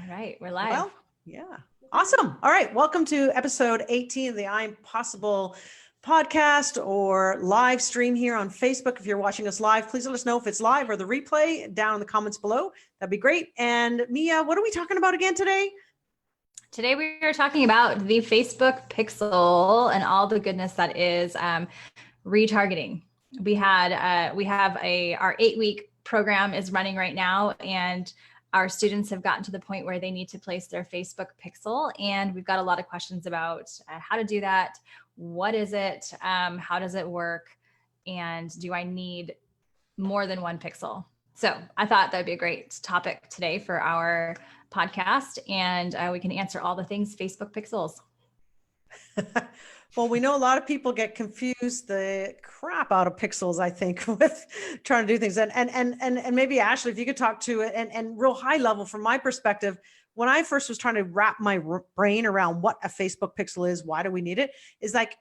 All right, we're live. Well, yeah. Awesome. All right. Welcome to episode 18 of the I'm Possible podcast or live stream here on Facebook. If you're watching us live, please let us know if it's live or the replay down in the comments below. That'd be great. And Mia, what are we talking about again today? Today we are talking about the Facebook pixel and all the goodness that is retargeting. We have our 8-week program is running right now, and our students have gotten to the point where they need to place their Facebook pixel, and we've got a lot of questions about how to do that. What is it? How does it work? And do I need more than one pixel? So I thought that'd be a great topic today for our podcast, and we can answer all the things Facebook pixels. Well, we know a lot of people get confused the crap out of pixels, I think, with trying to do things. And maybe Ashley, if you could talk to it and real high level from my perspective, when I first was trying to wrap my brain around what a Facebook pixel is, why do we need it? Is like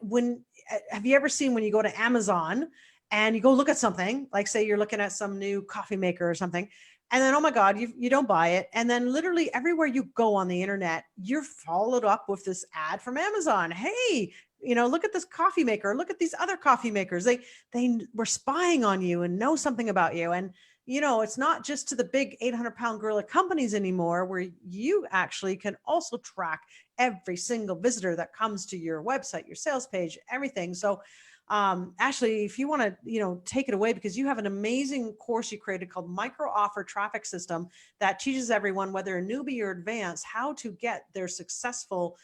have you ever seen when you go to Amazon and you go look at something, like say you're looking at some new coffee maker or something, and then, oh my God, you don't buy it. And then literally everywhere you go on the internet, you're followed up with this ad from Amazon. Hey, look at this coffee maker. Look at these other coffee makers. They were spying on you and know something about you. And, it's not just to the big 800-pound gorilla companies anymore, where you actually can also track every single visitor that comes to your website, your sales page, everything. So Ashley, if you want to, take it away, because you have an amazing course you created called Micro Offer Traffic System that teaches everyone, whether a newbie or advanced, how to get their successful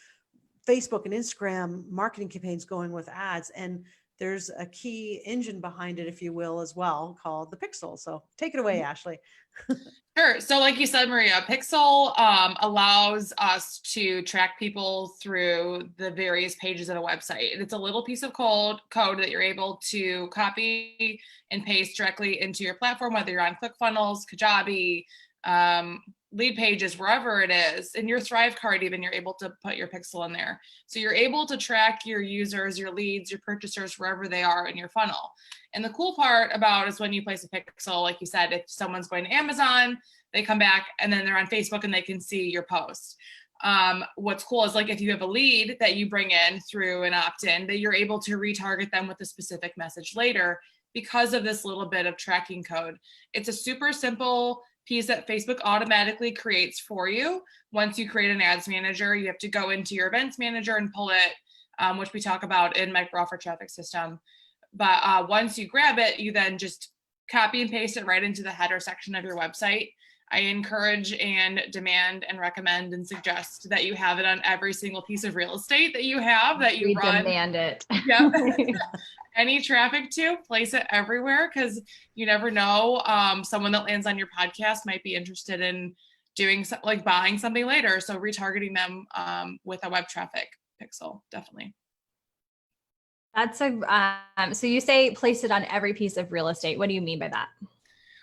Facebook and Instagram marketing campaigns going with ads. And there's a key engine behind it, if you will, as well, called the Pixel. So take it away, Ashley. Sure. So like you said, Maria, Pixel allows us to track people through the various pages of the website. It's a little piece of code that you're able to copy and paste directly into your platform, whether you're on ClickFunnels, Kajabi, lead pages, wherever it is. In your Thrive card, even, you're able to put your pixel in there. So you're able to track your users, your leads, your purchasers, wherever they are in your funnel. And the cool part about is when you place a pixel, like you said, if someone's going to Amazon, they come back and then they're on Facebook and they can see your post. What's cool is, like, if you have a lead that you bring in through an opt-in, that you're able to retarget them with a specific message later because of this little bit of tracking code. It's a super simple piece that Facebook automatically creates for you. Once you create an ads manager, you have to go into your events manager and pull it, which we talk about in Micro Offer Traffic System. But once you grab it, you then just copy and paste it right into the header section of your website. I encourage and demand and recommend and suggest that you have it on every single piece of real estate that you have, that you run. Demand it. Yep. Any traffic to, place it everywhere, because you never know, someone that lands on your podcast might be interested in doing like buying something later. So retargeting them with a web traffic pixel, definitely. That's so you say place it on every piece of real estate. What do you mean by that?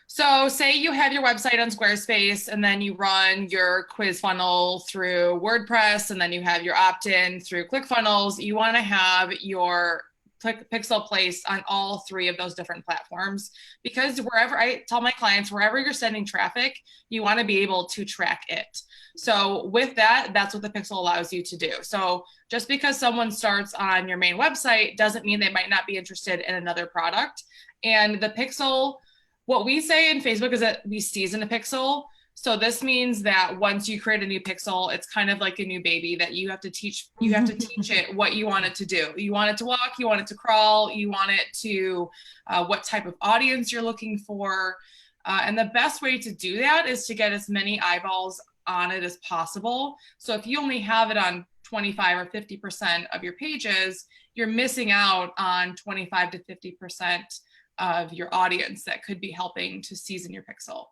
So say you have your website on Squarespace and then you run your quiz funnel through WordPress and then you have your opt-in through ClickFunnels. You want to have your pixel placed on all three of those different platforms, because wherever, I tell my clients, wherever you're sending traffic, you want to be able to track it. So with that, that's what the pixel allows you to do. So just because someone starts on your main website doesn't mean they might not be interested in another product. And the pixel, what we say in Facebook is that we season a pixel. So this means that once you create a new pixel, it's kind of like a new baby that you have to teach it what you want it to do. You want it to walk, you want it to crawl, you want it to, what type of audience you're looking for. And the best way to do that is to get as many eyeballs on it as possible. So if you only have it on 25 or 50% of your pages, you're missing out on 25 to 50% of your audience that could be helping to season your pixel.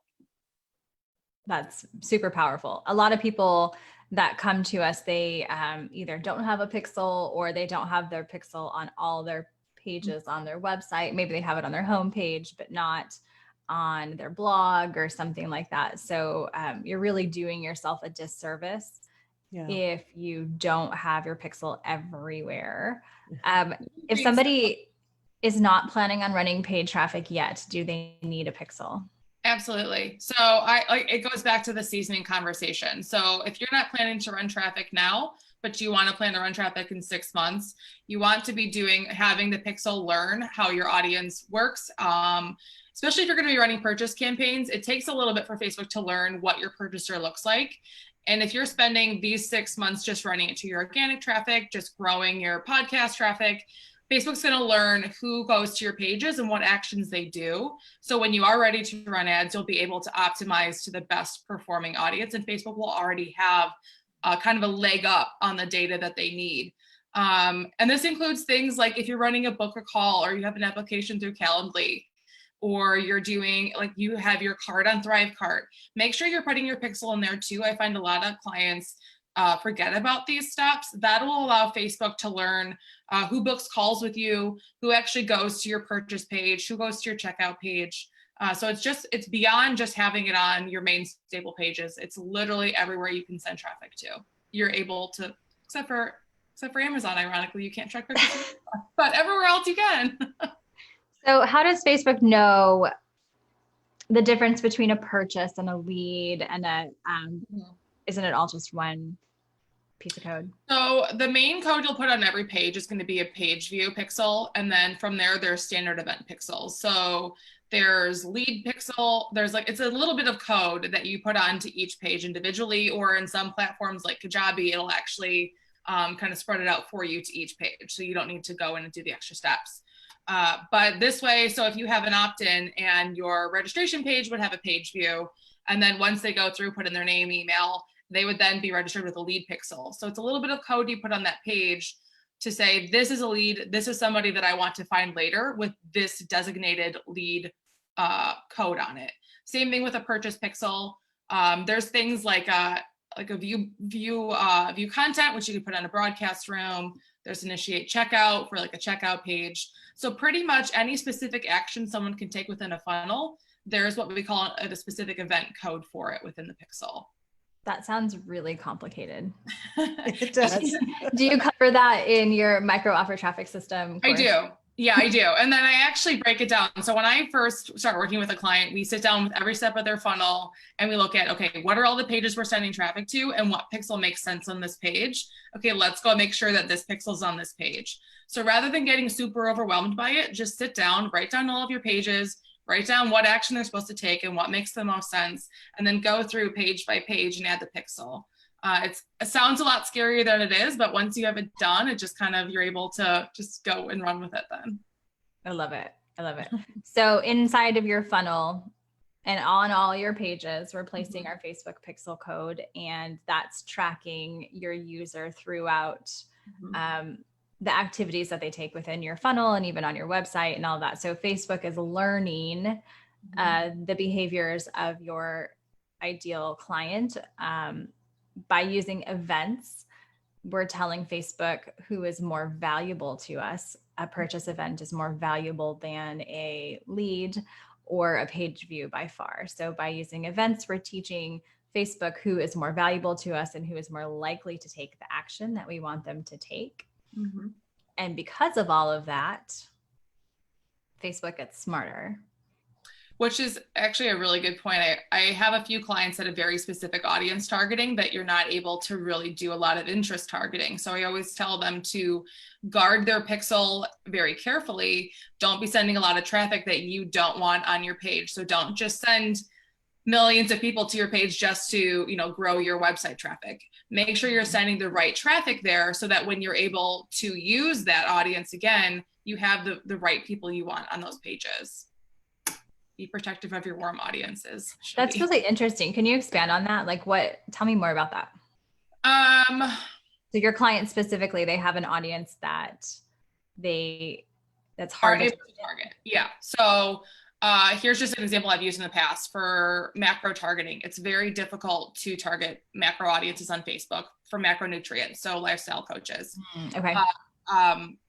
That's super powerful. A lot of people that come to us, they either don't have a pixel or they don't have their pixel on all their pages on their website. Maybe they have it on their homepage, but not on their blog or something like that. So you're really doing yourself a disservice if you don't have your pixel everywhere. If somebody is not planning on running paid traffic yet, do they need a pixel? Absolutely. So I like it goes back to the seasoning conversation. So if you're not planning to run traffic now, but you want to plan to run traffic in 6 months, you want to be having the pixel learn how your audience works. Especially if you're going to be running purchase campaigns, it takes a little bit for Facebook to learn what your purchaser looks like. And if you're spending these 6 months just running it to your organic traffic, just growing your podcast traffic, Facebook's going to learn who goes to your pages and what actions they do. So when you are ready to run ads, you'll be able to optimize to the best performing audience, and Facebook will already have kind of a leg up on the data that they need. And this includes things like if you're running a book a call, or you have an application through Calendly, or you're doing like you have your cart on ThriveCart, make sure you're putting your pixel in there too. I find a lot of clients forget about these steps. That will allow Facebook to learn who books calls with you, who actually goes to your purchase page, who goes to your checkout page. So it's beyond just having it on your main stable pages. It's literally everywhere you can send traffic to. You're able to, except for Amazon, ironically, you can't track purchases, but everywhere else you can. So how does Facebook know the difference between a purchase and a lead and isn't it all just one piece of code? So the main code you'll put on every page is going to be a page view pixel. And then from there, there's standard event pixels. So there's lead pixel. It's a little bit of code that you put onto each page individually, or in some platforms like Kajabi, it'll actually kind of spread it out for you to each page. So you don't need to go in and do the extra steps. But this way, so if you have an opt-in and your registration page would have a page view, and then once they go through, put in their name, email, they would then be registered with a lead pixel. So it's a little bit of code you put on that page to say, this is a lead, this is somebody that I want to find later with this designated lead code on it. Same thing with a purchase pixel. There's things like a view content, which you can put on a broadcast room. There's initiate checkout for like a checkout page. So pretty much any specific action someone can take within a funnel, there's what we call a specific event code for it within the pixel. That sounds really complicated. It does. Do you cover that in your micro offer traffic system course? I do. Yeah, I do. And then I actually break it down. So when I first start working with a client, we sit down with every step of their funnel and we look at, okay, what are all the pages we're sending traffic to and what pixel makes sense on this page? Okay, let's go make sure that this pixel's on this page. So rather than getting super overwhelmed by it, just sit down, write down all of your pages, write down what action they're supposed to take and what makes the most sense, and then go through page by page and add the pixel. It sounds a lot scarier than it is, but once you have it done, it just kind of, you're able to just go and run with it then. I love it. I love it. So inside of your funnel and on all your pages, we're placing our Facebook pixel code, and that's tracking your user throughout the activities that they take within your funnel and even on your website and all that. So Facebook is learning the behaviors of your ideal client by using events. We're telling Facebook who is more valuable to us. A purchase event is more valuable than a lead or a page view by far. So by using events, we're teaching Facebook who is more valuable to us and who is more likely to take the action that we want them to take. And because of all of that, Facebook gets smarter. Which is actually a really good point. I have a few clients that have very specific audience targeting that you're not able to really do a lot of interest targeting. So I always tell them to guard their pixel very carefully. Don't be sending a lot of traffic that you don't want on your page. So don't just send millions of people to your page just to, grow your website traffic. Make sure you're sending the right traffic there so that when you're able to use that audience again, you have the right people you want on those pages. Be protective of your warm audiences. That's really interesting. Can you expand on that? Tell me more about that. So your clients specifically, they have an audience that's hard to target. Yeah. So here's just an example I've used in the past for macro targeting. It's very difficult to target macro audiences on Facebook for macronutrients, so lifestyle coaches. Okay.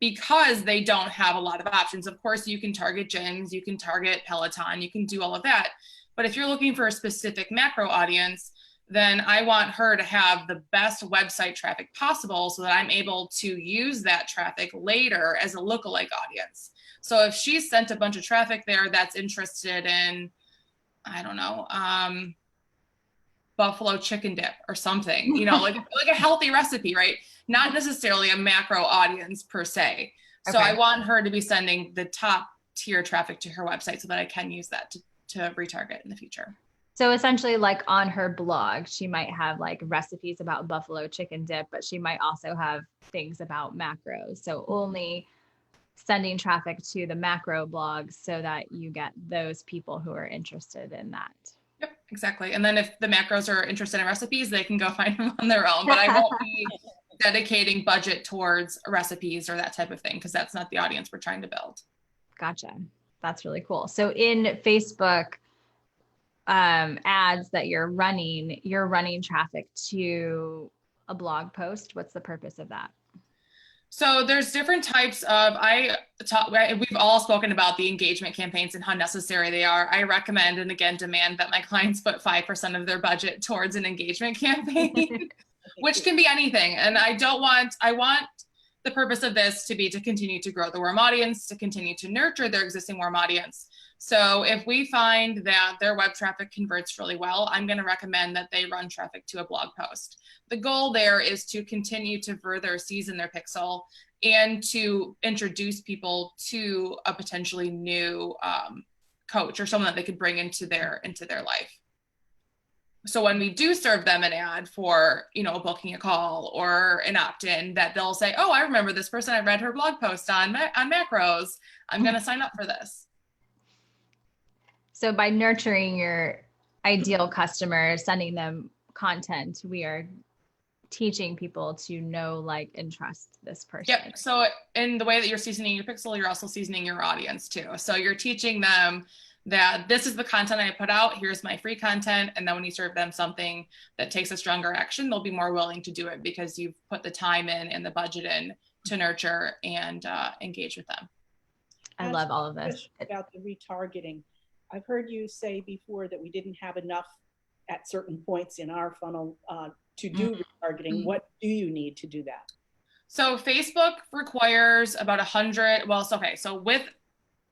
Because they don't have a lot of options. Of course, you can target gyms, you can target Peloton, you can do all of that. But if you're looking for a specific macro audience, then I want her to have the best website traffic possible so that I'm able to use that traffic later as a lookalike audience. So if she's sent a bunch of traffic there that's interested in, I don't know, buffalo chicken dip or something, you know, like a healthy recipe, right? Not necessarily a macro audience per se. So Okay. I want her to be sending the top tier traffic to her website so that I can use that to retarget in the future. So essentially, like on her blog, she might have like recipes about buffalo chicken dip, but she might also have things about macros. So only sending traffic to the macro blogs so that you get those people who are interested in that. Yep, exactly. And then if the macros are interested in recipes, they can go find them on their own, but I won't be dedicating budget towards recipes or that type of thing, because that's not the audience we're trying to build. Gotcha. That's really cool. So in Facebook ads that you're running traffic to a blog post. What's the purpose of that? So there's different types of, we've all spoken about the engagement campaigns and how necessary they are. I recommend, and again, demand that my clients put 5% of their budget towards an engagement campaign, which can be anything. And I want the purpose of this to be to continue to grow the warm audience, to continue to nurture their existing warm audience. So if we find that their web traffic converts really well, I'm going to recommend that they run traffic to a blog post. The goal there is to continue to further season their pixel and to introduce people to a potentially new coach or someone that they could bring into their life. So when we do serve them an ad for, you know, booking a call or an opt-in, that they'll say, oh, I remember this person. I read her blog post on macros. I'm going to sign up for this. So by nurturing your ideal customer, sending them content, we are teaching people to know, like, and trust this person. Yep. So in the way that you're seasoning your pixel, you're also seasoning your audience too. So you're teaching them that this is the content I put out, here's my free content. And then when you serve them something that takes a stronger action, they'll be more willing to do it because you've put the time in and the budget in to nurture and engage with them. I love all of this. About the retargeting. I've heard you say before that we didn't have enough at certain points in our funnel to do retargeting. What do you need to do that? So Facebook requires about 100. So with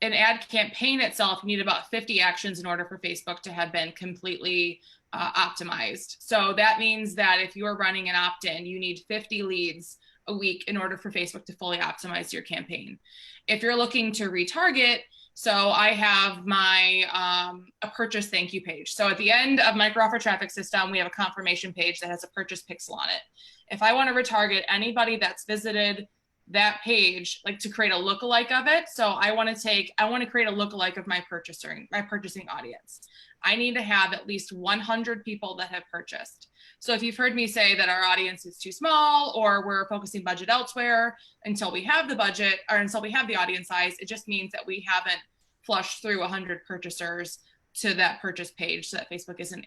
an ad campaign itself, you need about 50 actions in order for Facebook to have been completely optimized. So that means that if you are running an opt-in, you need 50 leads a week in order for Facebook to fully optimize your campaign. If you're looking to retarget, so I have my a purchase thank you page. So at the end of micro offer traffic system, we have a confirmation page that has a purchase pixel on it. If I want to retarget anybody that's visited that page, like to create a lookalike of it. So I want to create a lookalike of my purchasing audience. I need to have at least 100 people that have purchased. So if you've heard me say that our audience is too small or we're focusing budget elsewhere until we have the budget or until we have the audience size, it just means that we haven't flushed through 100 purchasers to that purchase page so that Facebook isn't.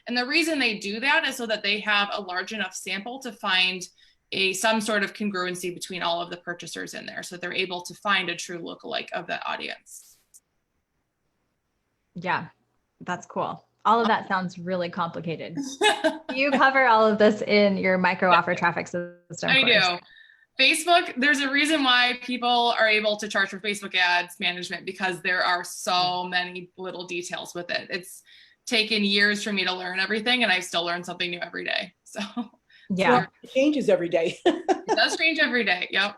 And the reason they do that is so that they have a large enough sample to find some sort of congruency between all of the purchasers in there. So they're able to find a true lookalike of that audience. Yeah, that's cool. All of that sounds really complicated. You cover all of this in your micro offer traffic system. I do. Facebook, there's a reason why people are able to charge for Facebook ads management, because there are so many little details with it. It's taken years for me to learn everything, and I still learn something new every day. So yeah, it changes every day. It does change every day. Yep.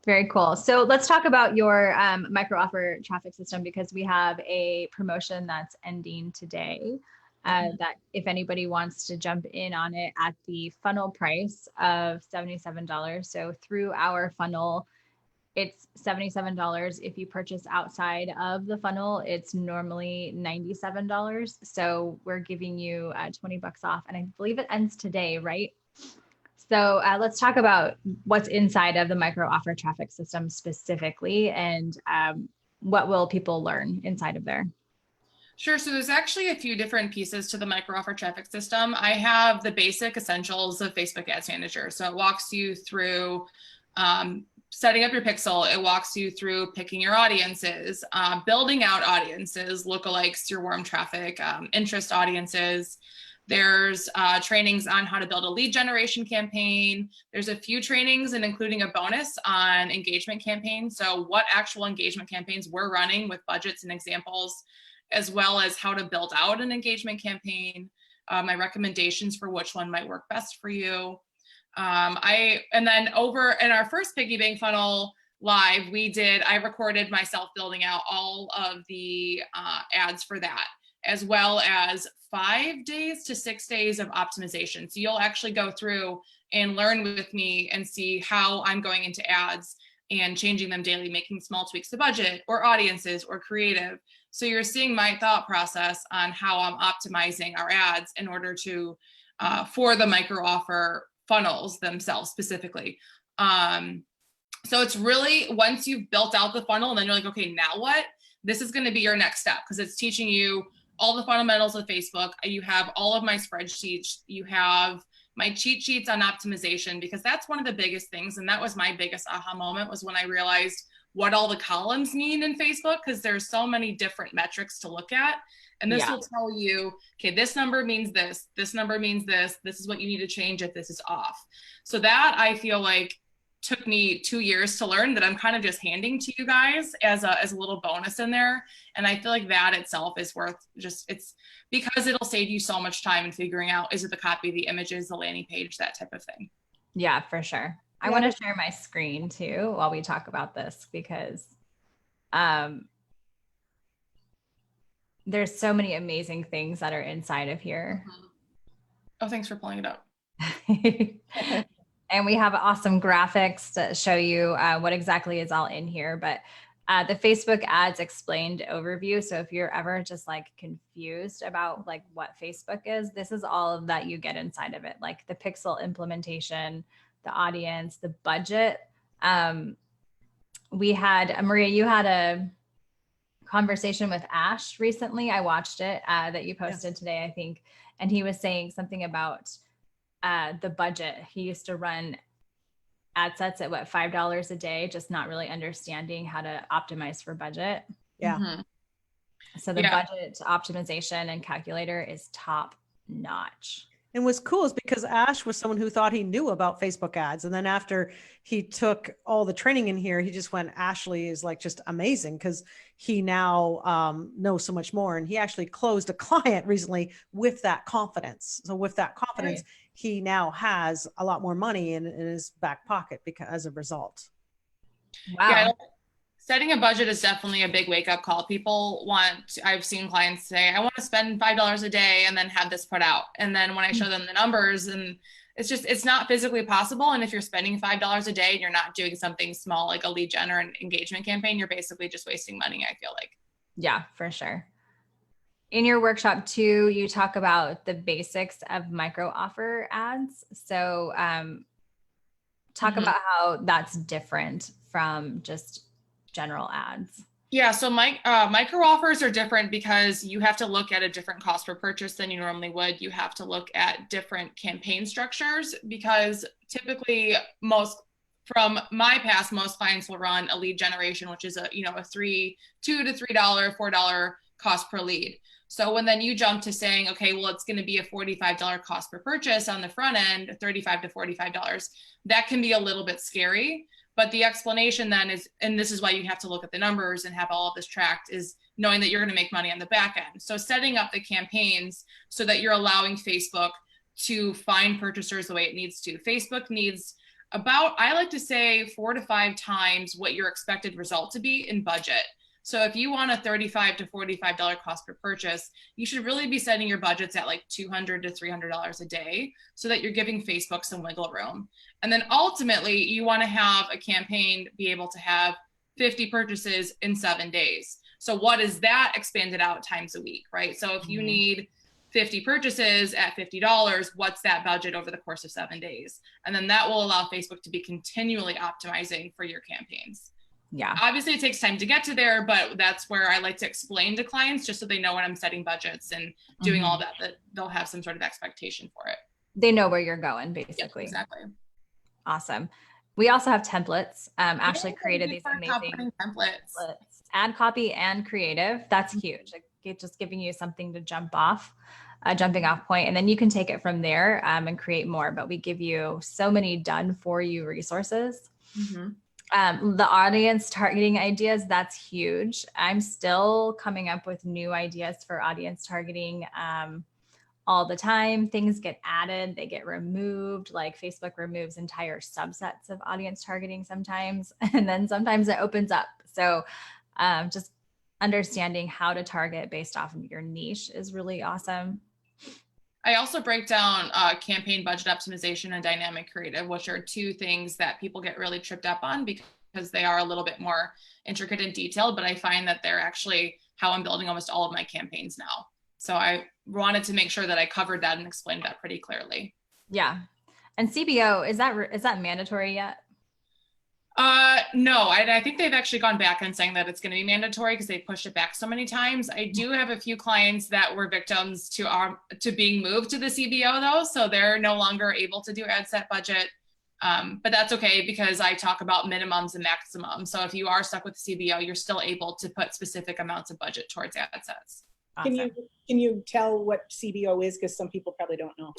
Very cool. So let's talk about your micro offer traffic system, because we have a promotion that's ending today. That if anybody wants to jump in on it at the funnel price of $77. So through our funnel, it's $77. If you purchase outside of the funnel, it's normally $97. So we're giving you $20 off, and I believe it ends today, right? So let's talk about what's inside of the micro offer traffic system specifically, and what will people learn inside of there? Sure. So there's actually a few different pieces to the micro offer traffic system. I have the basic essentials of Facebook Ads Manager. So it walks you through setting up your pixel. It walks you through picking your audiences, building out audiences, lookalikes, your warm traffic, interest audiences, There's trainings on how to build a lead generation campaign. There's a few trainings and including a bonus on engagement campaigns. So what actual engagement campaigns we're running with budgets and examples, as well as how to build out an engagement campaign, my recommendations for which one might work best for you. And then over in our first piggy bank funnel live, I recorded myself building out all of the ads for that, as well as 5 days to 6 days of optimization. So you'll actually go through and learn with me and see how I'm going into ads and changing them daily, making small tweaks to budget or audiences or creative. So you're seeing my thought process on how I'm optimizing our ads in order to, for the micro offer funnels themselves specifically. So it's really, once you've built out the funnel and then you're like, okay, now what? This is going to be your next step, because it's teaching you all the fundamentals of Facebook. You have all of my spreadsheets. You have my cheat sheets on optimization, because that's one of the biggest things. And that was my biggest aha moment, was when I realized what all the columns mean in Facebook, because there's so many different metrics to look at. And this will tell you, okay, this number means this number means this is what you need to change if this is off. So that, I feel like, took me 2 years to learn, that I'm kind of just handing to you guys as a little bonus in there. And I feel like that itself is worth it's because it'll save you so much time in figuring out, is it the copy, the images, the landing page, that type of thing. Yeah, for sure. I want to share my screen too while we talk about this, because there's so many amazing things that are inside of here. Oh, thanks for pulling it up. And we have awesome graphics to show you what exactly is all in here. But the Facebook ads explained overview. So if you're ever just like confused about like what Facebook is, this is all of that you get inside of it. Like the pixel implementation, the audience, the budget. We had, Maria, you had a conversation with Ash recently. I watched it that you posted today, I think. And he was saying something about the budget. He used to run ad sets at what, $5 a day, just not really understanding how to optimize for budget. Yeah. So the budget optimization and calculator is top notch. And what's cool is because Ash was someone who thought he knew about Facebook ads. And then after he took all the training in here, he just went, Ashley is like just amazing, because he now knows so much more. And he actually closed a client recently with that confidence. So with that confidence, he now has a lot more money in his back pocket because as a result. Wow. Yeah, setting a budget is definitely a big wake up call. I've seen clients say, I want to spend $5 a day and then have this put out. And then when I show them the numbers, and it's not physically possible. And if you're spending $5 a day and you're not doing something small, like a lead gen or an engagement campaign, you're basically just wasting money, I feel like. Yeah, for sure. In your workshop too, you talk about the basics of micro offer ads. So talk about how that's different from just general ads. Yeah, so micro offers are different because you have to look at a different cost per purchase than you normally would. You have to look at different campaign structures, because typically from my past, most clients will run a lead generation, which is a $2 to $3, $4 cost per lead. So when then you jump to saying, okay, well, it's going to be a $45 cost per purchase on the front end, $35 to $45, that can be a little bit scary. But the explanation then is, and this is why you have to look at the numbers and have all of this tracked, is knowing that you're going to make money on the back end. So setting up the campaigns so that you're allowing Facebook to find purchasers the way it needs to. Facebook needs about, I like to say, 4 to 5 times what your expected result to be in budget. So if you want a $35 to $45 cost per purchase, you should really be setting your budgets at like $200 to $300 a day, so that you're giving Facebook some wiggle room. And then ultimately, you want to have a campaign be able to have 50 purchases in 7 days. So what is that expanded out times a week, right? So if you need 50 purchases at $50, what's that budget over the course of 7 days? And then that will allow Facebook to be continually optimizing for your campaigns. Yeah. Obviously it takes time to get to there, but that's where I like to explain to clients, just so they know when I'm setting budgets and doing all that they'll have some sort of expectation for it. They know where you're going, basically. Yep, exactly. Awesome. We also have templates. Ashley created these amazing templates. Ad copy and creative. That's huge. It just giving you something to jump off, a jumping off point, and then you can take it from there and create more. But we give you so many done for you resources. The audience targeting ideas, that's huge. I'm still coming up with new ideas for audience targeting all the time. Things get added, they get removed. Like Facebook removes entire subsets of audience targeting sometimes, and then sometimes it opens up. So just understanding how to target based off of your niche is really awesome. I also break down campaign budget optimization and dynamic creative, which are two things that people get really tripped up on because they are a little bit more intricate and detailed, but I find that they're actually how I'm building almost all of my campaigns now. So I wanted to make sure that I covered that and explained that pretty clearly. Yeah. And CBO, is that mandatory yet? No, I think they've actually gone back and saying that it's going to be mandatory because they pushed it back so many times. I do have a few clients that were victims to being moved to the CBO though. So they're no longer able to do ad set budget. But that's okay because I talk about minimums and maximums. So if you are stuck with the CBO, you're still able to put specific amounts of budget towards ad sets. Awesome. Can you tell what CBO is? Because some people probably don't know.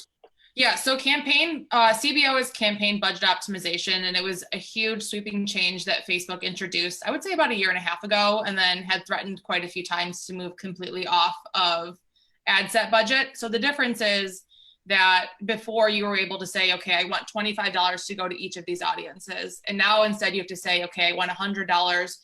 Yeah, so CBO is campaign budget optimization, and it was a huge sweeping change that Facebook introduced, I would say about a year and a half ago, and then had threatened quite a few times to move completely off of ad set budget. So the difference is that before you were able to say, okay, I want $25 to go to each of these audiences. And now instead you have to say, okay, I want $100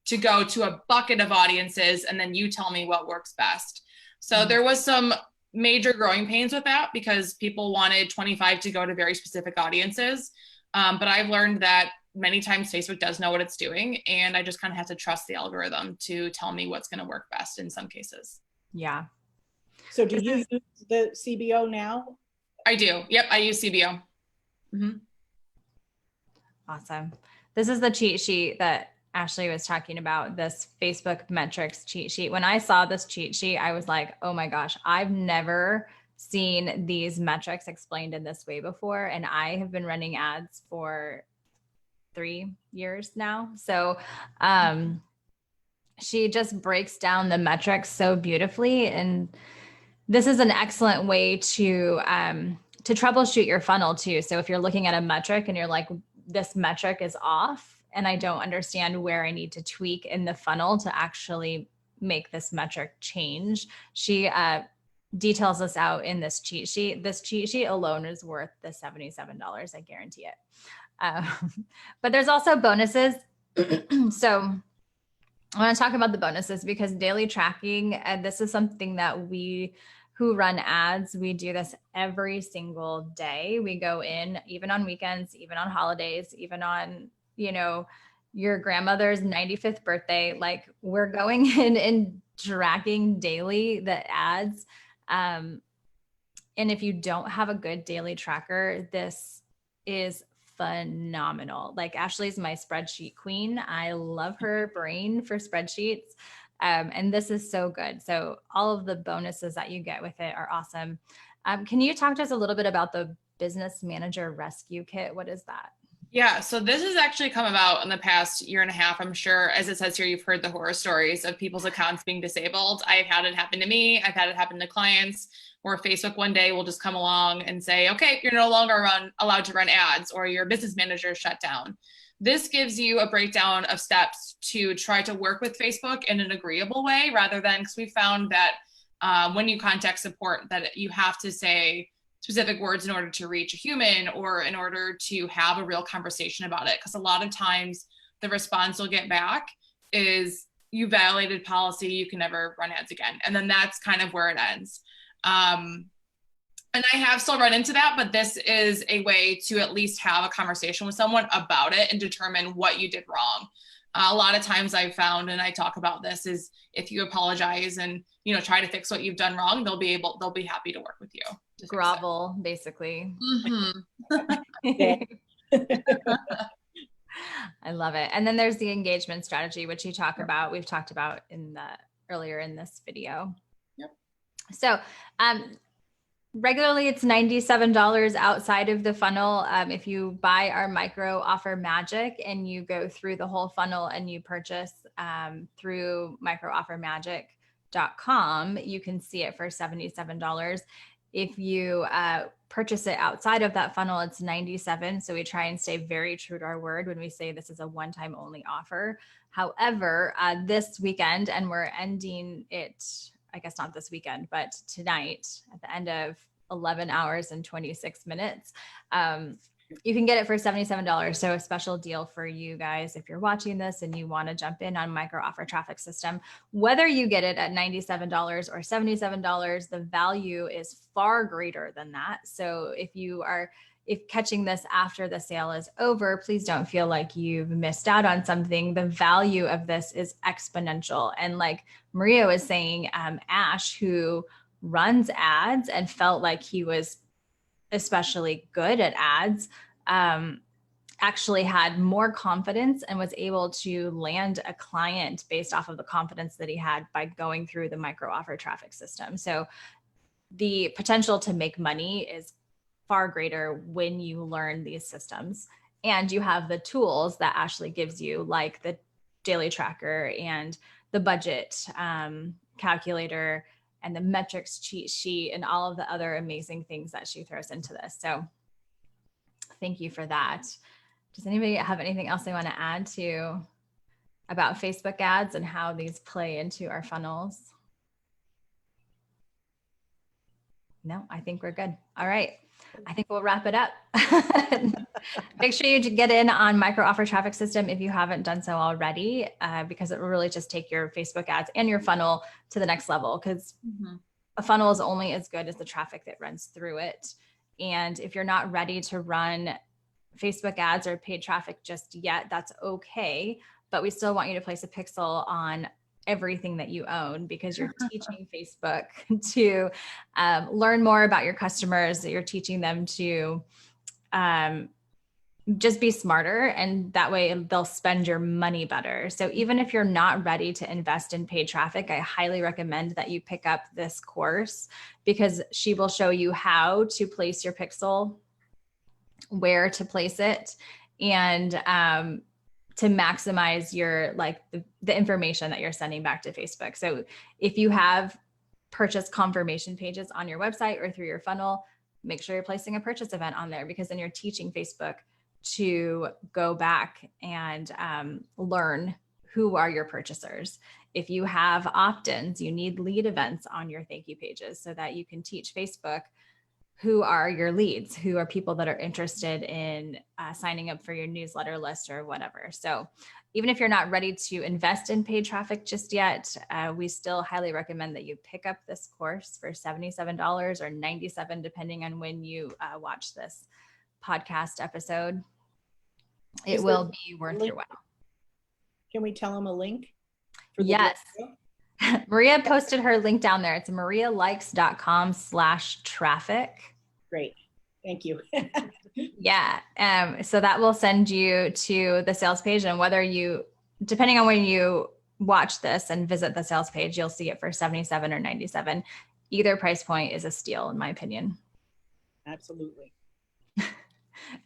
to go to a bucket of audiences, and then you tell me what works best. So there was some major growing pains with that because people wanted 25 to go to very specific audiences. But I've learned that many times Facebook does know what it's doing, and I just kind of have to trust the algorithm to tell me what's going to work best in some cases. Yeah. So do you use the CBO now? I do. Yep, I use CBO. Mm-hmm. Awesome. This is the cheat sheet that Ashley was talking about, this Facebook metrics cheat sheet. When I saw this cheat sheet, I was like, oh my gosh, I've never seen these metrics explained in this way before. And I have been running ads for 3 years now. So she just breaks down the metrics so beautifully. And this is an excellent way to troubleshoot your funnel too. So if you're looking at a metric and you're like, this metric is off, and I don't understand where I need to tweak in the funnel to actually make this metric change, she details this out in this cheat sheet. This cheat sheet alone is worth the $77. I guarantee it. But there's also bonuses. So I want to talk about the bonuses because daily tracking, this is something that we who run ads, we do this every single day. We go in, even on weekends, even on holidays, even on, your grandmother's 95th birthday. Like, we're going in and tracking daily the ads. And if you don't have a good daily tracker, this is phenomenal. Like, Ashley's my spreadsheet queen. I love her brain for spreadsheets. And this is so good. So all of the bonuses that you get with it are awesome. Can you talk to us a little bit about the Business Manager Rescue Kit? What is that? Yeah, so this has actually come about in the past year and a half. I'm sure, as it says here, you've heard the horror stories of people's accounts being disabled. I've had it happen to me. I've had it happen to clients where Facebook one day will just come along and say, okay, you're no longer allowed to run ads, or your business manager is shut down. This gives you a breakdown of steps to try to work with Facebook in an agreeable way, rather than, because we found that when you contact support that you have to say specific words in order to reach a human or in order to have a real conversation about it. Because a lot of times the response you'll get back is, you violated policy, you can never run ads again. And then that's kind of where it ends. And I have still run into that, but this is a way to at least have a conversation with someone about it and determine what you did wrong. A lot of times I've found, and I talk about this, is if you apologize and, try to fix what you've done wrong, they'll be happy to work with you. Grovel, basically. Mm-hmm. I love it. And then there's the engagement strategy, which we've talked about earlier in this video. Yep. So, regularly it's $97 outside of the funnel. If you buy our micro offer magic and you go through the whole funnel and you purchase through microoffermagic.com, facebook.com, you can see it for $77. If you purchase it outside of that funnel, it's $97. So we try and stay very true to our word when we say this is a one-time only offer. However, this weekend, and we're ending it, I guess not this weekend, but tonight at the end of 11 hours and 26 minutes, you can get it for $77. So a special deal for you guys if you're watching this and you want to jump in on micro offer traffic system. Whether you get it at $97 or $77, the value is far greater than that. So if catching this after the sale is over, please don't feel like you've missed out on something. The value of this is exponential. And like Maria was saying, Ash, who runs ads and felt like he was especially good at ads, actually had more confidence and was able to land a client based off of the confidence that he had by going through the micro offer traffic system. So the potential to make money is far greater when you learn these systems, and you have the tools that Ashley gives you, like the daily tracker and the budget calculator and the metrics cheat sheet and all of the other amazing things that she throws into this. So thank you for that. Does anybody have anything else they want to add to about Facebook ads and how these play into our funnels? No, I think we're good. All right. I think we'll wrap it up. Make sure you get in on micro offer traffic system if you haven't done so already, because it will really just take your Facebook ads and your funnel to the next level, because a funnel is only as good as the traffic that runs through it. And if you're not ready to run Facebook ads or paid traffic just yet, that's okay. But we still want you to place a pixel on everything that you own, because you're teaching Facebook to learn more about your customers. You're teaching them to just be smarter, and that way they'll spend your money better. So even if you're not ready to invest in paid traffic, I highly recommend that you pick up this course, because she will show you how to place your pixel, where to place it, and to maximize your, like the information that you're sending back to Facebook. So if you have purchase confirmation pages on your website or through your funnel, make sure you're placing a purchase event on there, because then you're teaching Facebook to go back and learn who are your purchasers. If you have opt-ins, you need lead events on your thank you pages so that you can teach Facebook who are your leads, who are people that are interested in signing up for your newsletter list or whatever. So even if you're not ready to invest in paid traffic just yet, we still highly recommend that you pick up this course for $77 or $97, depending on when you watch this podcast episode. It will be worth your while. Can we tell them a link? Yes. Maria posted her link down there. It's marialikes.com/traffic. Great. Thank you. Yeah. So that will send you to the sales page, and whether you, depending on when you watch this and visit the sales page, you'll see it for $77 or $97. Either price point is a steal, in my opinion. Absolutely. All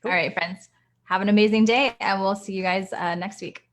right, friends, have an amazing day, and we'll see you guys next week.